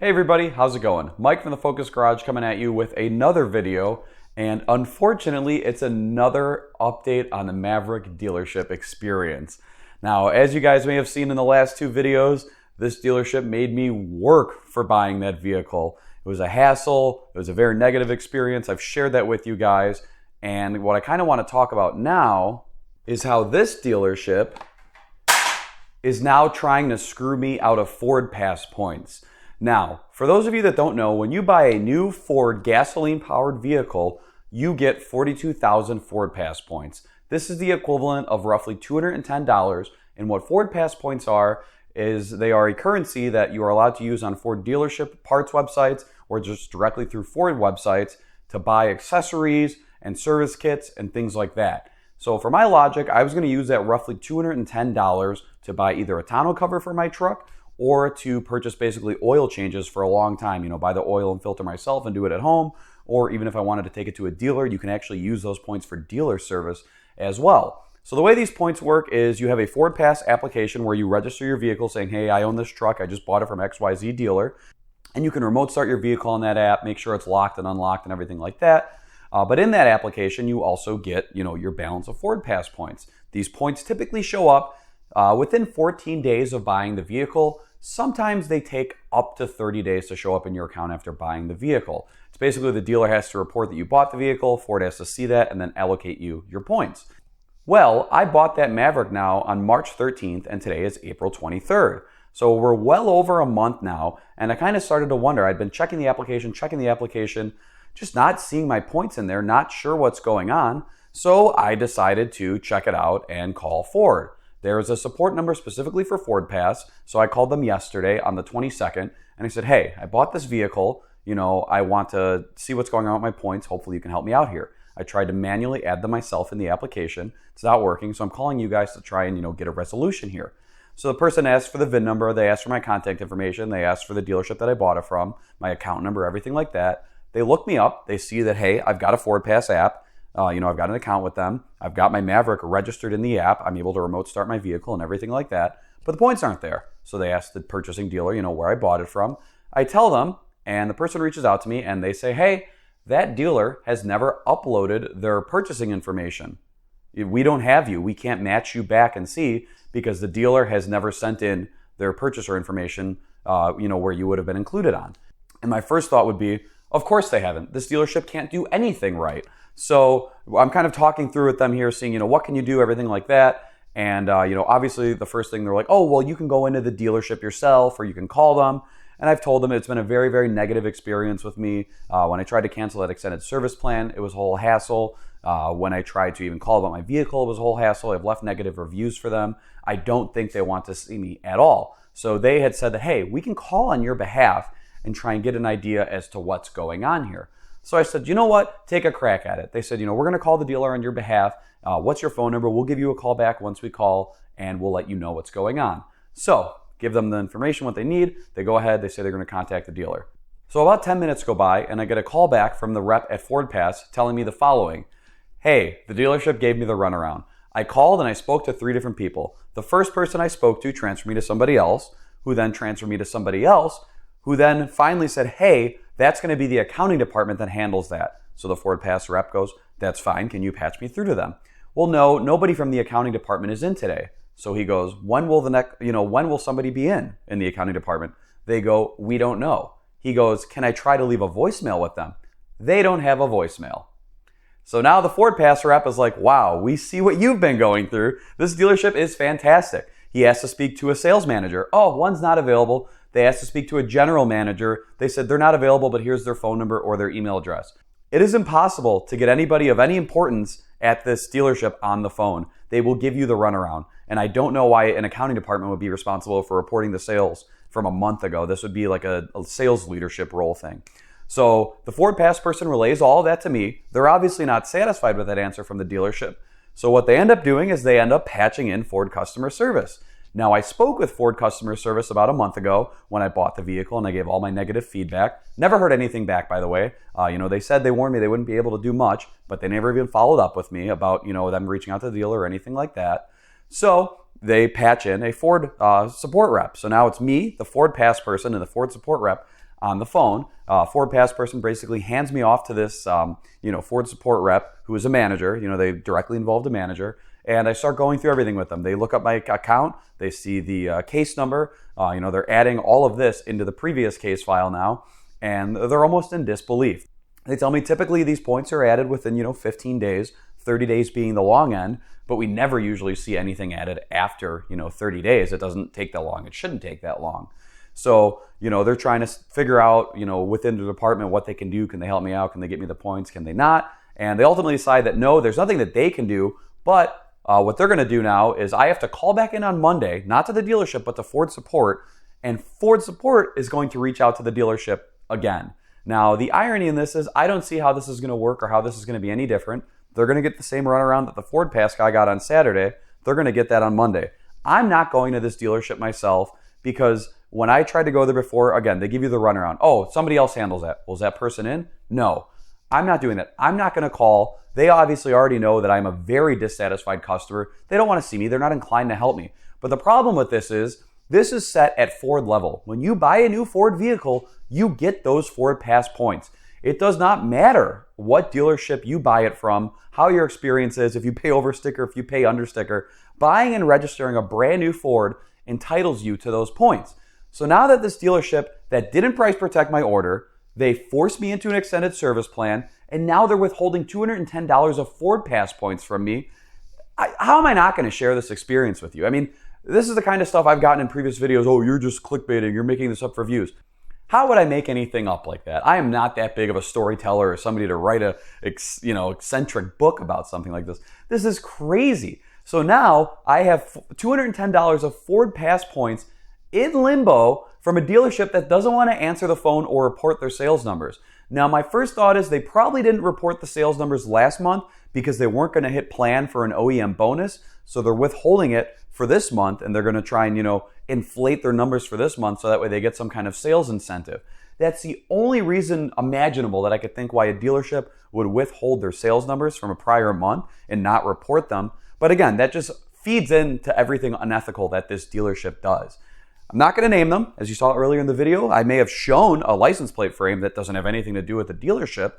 Hey everybody, how's it going? Mike from the Focus Garage coming at you with another video, and unfortunately it's another update on the Maverick dealership experience. Now, as you guys may have seen in the last two videos, this dealership made me work for buying that vehicle. It was a hassle, it was a very negative experience. I've shared that with you guys, and what I kind of want to talk about now is how this dealership is now trying to screw me out of FordPass points. Now, for those of you that don't know, when you buy a new Ford gasoline-powered vehicle, you get 42,000 FordPass points. This is the equivalent of roughly $210, and what FordPass points are is they are a currency that you are allowed to use on Ford dealership parts websites or just directly through Ford websites to buy accessories and service kits and things like that. So for my logic, I was going to use that roughly $210 to buy either a tonneau cover for my truck or to purchase basically oil changes for a long time, buy the oil and filter myself and do it at home, or even if I wanted to take it to a dealer, you can actually use those points for dealer service as well. So the way these points work is you have a FordPass application where you register your vehicle saying, hey, I own this truck, I just bought it from XYZ dealer, and you can remote start your vehicle on that app, make sure it's locked and unlocked and everything like that. But in that application, you also get, your balance of FordPass points. These points typically show up within 14 days of buying the vehicle. Sometimes they take up to 30 days to show up in your account after buying the vehicle. It's basically the dealer has to report that you bought the vehicle, Ford has to see that, and then allocate you your points. Well, I bought that Maverick now on March 13th, and today is April 23rd. So we're well over a month now, and I kind of started to wonder. I'd been checking the application, just not seeing my points in there, not sure what's going on. So I decided to check it out and call Ford. There is a support number specifically for FordPass, so I called them yesterday on the 22nd, and I said, hey, I bought this vehicle, I want to see what's going on with my points, hopefully you can help me out here. I tried to manually add them myself in the application, it's not working, so I'm calling you guys to try and, get a resolution here. So the person asked for the VIN number, they asked for my contact information, they asked for the dealership that I bought it from, my account number, everything like that. They look me up, they see that, hey, I've got a FordPass app, I've got an account with them. I've got my Maverick registered in the app. I'm able to remote start my vehicle and everything like that. But the points aren't there. So they ask the purchasing dealer, where I bought it from. I tell them, and the person reaches out to me and they say, hey, that dealer has never uploaded their purchasing information. We don't have you. We can't match you back and see because the dealer has never sent in their purchaser information, where you would have been included on. And my first thought would be, of course they haven't. This dealership can't do anything right. So I'm kind of talking through with them here, seeing, what can you do, everything like that. And, obviously the first thing they're like, oh, well, you can go into the dealership yourself or you can call them. And I've told them it's been a very, very negative experience with me. When I tried to cancel that extended service plan, it was a whole hassle. When I tried to even call about my vehicle, it was a whole hassle. I've left negative reviews for them. I don't think they want to see me at all. So they had said that, hey, we can call on your behalf and try and get an idea as to what's going on here. So I said, you know what? Take a crack at it. They said, we're going to call the dealer on your behalf. What's your phone number? We'll give you a call back once we call, and we'll let you know what's going on. So give them the information, what they need. They go ahead. They say they're going to contact the dealer. So about 10 minutes go by, and I get a call back from the rep at FordPass telling me the following. Hey, the dealership gave me the runaround. I called and I spoke to 3 different people. The first person I spoke to transferred me to somebody else, who then transferred me to somebody else, who then finally said, hey, that's going to be the accounting department that handles that. So the FordPass rep goes, that's fine. Can you patch me through to them? Well, no, nobody from the accounting department is in today. So he goes, when will somebody be in the accounting department? They go, we don't know. He goes, can I try to leave a voicemail with them? They don't have a voicemail. So now the FordPass rep is like, wow, we see what you've been going through. This dealership is fantastic. He asked to speak to a sales manager. Oh, one's not available. They asked to speak to a general manager. They said they're not available, but here's their phone number or their email address. It is impossible to get anybody of any importance at this dealership on the phone. They will give you the runaround. And I don't know why an accounting department would be responsible for reporting the sales from a month ago. This would be like a sales leadership role thing. So the FordPass person relays all of that to me. They're obviously not satisfied with that answer from the dealership. So what they end up doing is they end up patching in Ford customer service. Now, I spoke with Ford customer service about a month ago when I bought the vehicle and I gave all my negative feedback. Never heard anything back, by the way. They said they warned me they wouldn't be able to do much, but they never even followed up with me about, them reaching out to the dealer or anything like that. So they patch in a Ford support rep. So now it's me, the FordPass person, and the Ford support rep on the phone. FordPass person basically hands me off to this, Ford support rep who is a manager. They directly involved a manager. And I start going through everything with them. They look up my account. They see the case number. They're adding all of this into the previous case file now. And they're almost in disbelief. They tell me typically these points are added within, 15 days, 30 days being the long end. But we never usually see anything added after, 30 days. It doesn't take that long. It shouldn't take that long. So, they're trying to figure out, within the department what they can do. Can they help me out? Can they get me the points? Can they not? And they ultimately decide that no, there's nothing that they can do. But what they're going to do now is I have to call back in on Monday, not to the dealership, but to Ford support. And Ford support is going to reach out to the dealership again. Now, the irony in this is I don't see how this is going to work or how this is going to be any different. They're going to get the same runaround that the FordPass guy got on Saturday. They're going to get that on Monday. I'm not going to this dealership myself because when I tried to go there before, again, they give you the runaround. Oh, somebody else handles that. Was that person in? No, I'm not doing that. I'm not going to call. They obviously already know that I'm a very dissatisfied customer. They don't want to see me. They're not inclined to help me. But the problem with this is set at Ford level. When you buy a new Ford vehicle, you get those FordPass points. It does not matter what dealership you buy it from, how your experience is, if you pay over sticker, if you pay under sticker. Buying and registering a brand new Ford entitles you to those points. So now that this dealership that didn't price protect my order, they forced me into an extended service plan, and now they're withholding $210 of FordPass points from me. How am I not going to share this experience with you? I mean, this is the kind of stuff I've gotten in previous videos. Oh, you're just clickbaiting. You're making this up for views. How would I make anything up like that? I am not that big of a storyteller or somebody to write a eccentric book about something like this. This is crazy. So now I have $210 of FordPass points in limbo from a dealership that doesn't want to answer the phone or report their sales numbers. Now, my first thought is they probably didn't report the sales numbers last month because they weren't going to hit plan for an OEM bonus. So they're withholding it for this month, and they're going to try and, inflate their numbers for this month so that way they get some kind of sales incentive. That's the only reason imaginable that I could think why a dealership would withhold their sales numbers from a prior month and not report them. But again, that just feeds into everything unethical that this dealership does. I'm not going to name them. As you saw earlier in the video, I may have shown a license plate frame that doesn't have anything to do with the dealership,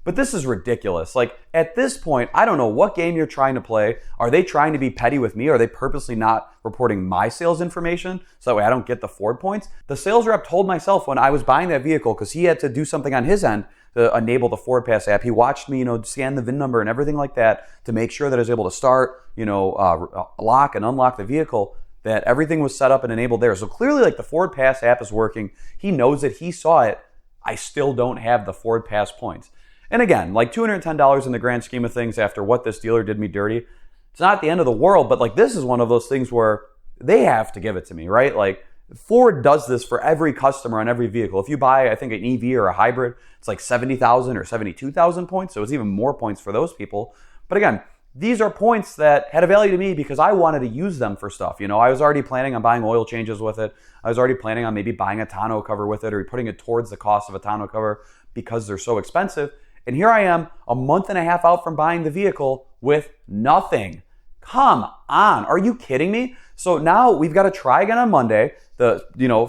but this is ridiculous. Like, at this point, I don't know what game you're trying to play. Are they trying to be petty with me? Are they purposely not reporting my sales information so that way I don't get the Ford points? The sales rep told myself when I was buying that vehicle, because he had to do something on his end to enable the FordPass app. He watched me, scan the VIN number and everything like that to make sure that I was able to start, lock and unlock the vehicle, that everything was set up and enabled there. So clearly, the FordPass app is working. He knows it. He saw it. I still don't have the FordPass points. And again, $210 in the grand scheme of things after what this dealer did me dirty, it's not the end of the world, but this is one of those things where they have to give it to me, right? Ford does this for every customer on every vehicle. If you buy, I think, an EV or a hybrid, it's 70,000 or 72,000 points. So it's even more points for those people. But again, these are points that had a value to me because I wanted to use them for stuff. I was already planning on buying oil changes with it. I was already planning on maybe buying a tonneau cover with it or putting it towards the cost of a tonneau cover because they're so expensive. And here I am a month and a half out from buying the vehicle with nothing. Come on. Are you kidding me? So now we've got to try again on Monday. The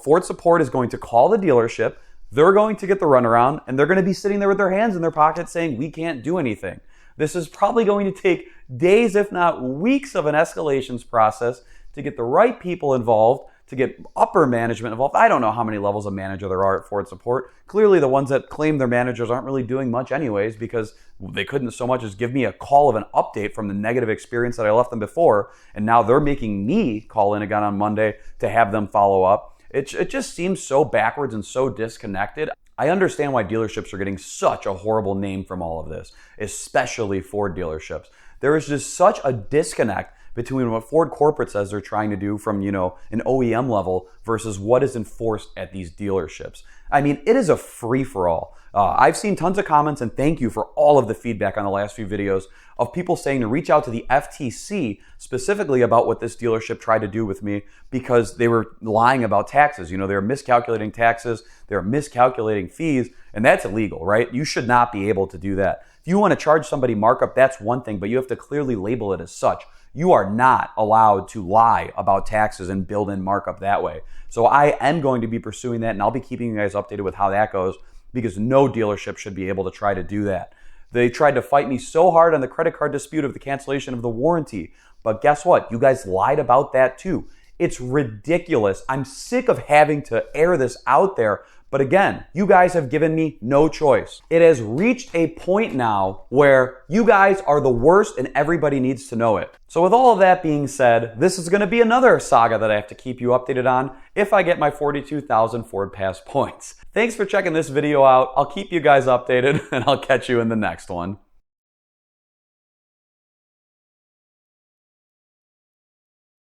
Ford support is going to call the dealership. They're going to get the runaround and they're going to be sitting there with their hands in their pockets saying, we can't do anything. This is probably going to take days, if not weeks, of an escalations process to get the right people involved, to get upper management involved. I don't know how many levels of manager there are at Ford support. Clearly, the ones that claim they're managers aren't really doing much anyways because they couldn't so much as give me a call of an update from the negative experience that I left them before. And now they're making me call in again on Monday to have them follow up. It just seems so backwards and so disconnected. I understand why dealerships are getting such a horrible name from all of this, especially Ford dealerships. There is just such a disconnect between what Ford corporate says they're trying to do from, an OEM level versus what is enforced at these dealerships. I mean, it is a free-for-all. I've seen tons of comments, and thank you for all of the feedback on the last few videos of people saying to reach out to the FTC specifically about what this dealership tried to do with me because they were lying about taxes. They were miscalculating taxes, they were miscalculating fees, and that's illegal, right? You should not be able to do that. If you want to charge somebody markup, that's one thing, but you have to clearly label it as such. You are not allowed to lie about taxes and build in markup that way. So I am going to be pursuing that, and I'll be keeping you guys updated with how that goes, because no dealership should be able to try to do that. They tried to fight me so hard on the credit card dispute of the cancellation of the warranty, but guess what? You guys lied about that too. It's ridiculous. I'm sick of having to air this out there. But again, you guys have given me no choice. It has reached a point now where you guys are the worst and everybody needs to know it. So with all of that being said, this is going to be another saga that I have to keep you updated on if I get my 42,000 FordPass points. Thanks for checking this video out. I'll keep you guys updated and I'll catch you in the next one.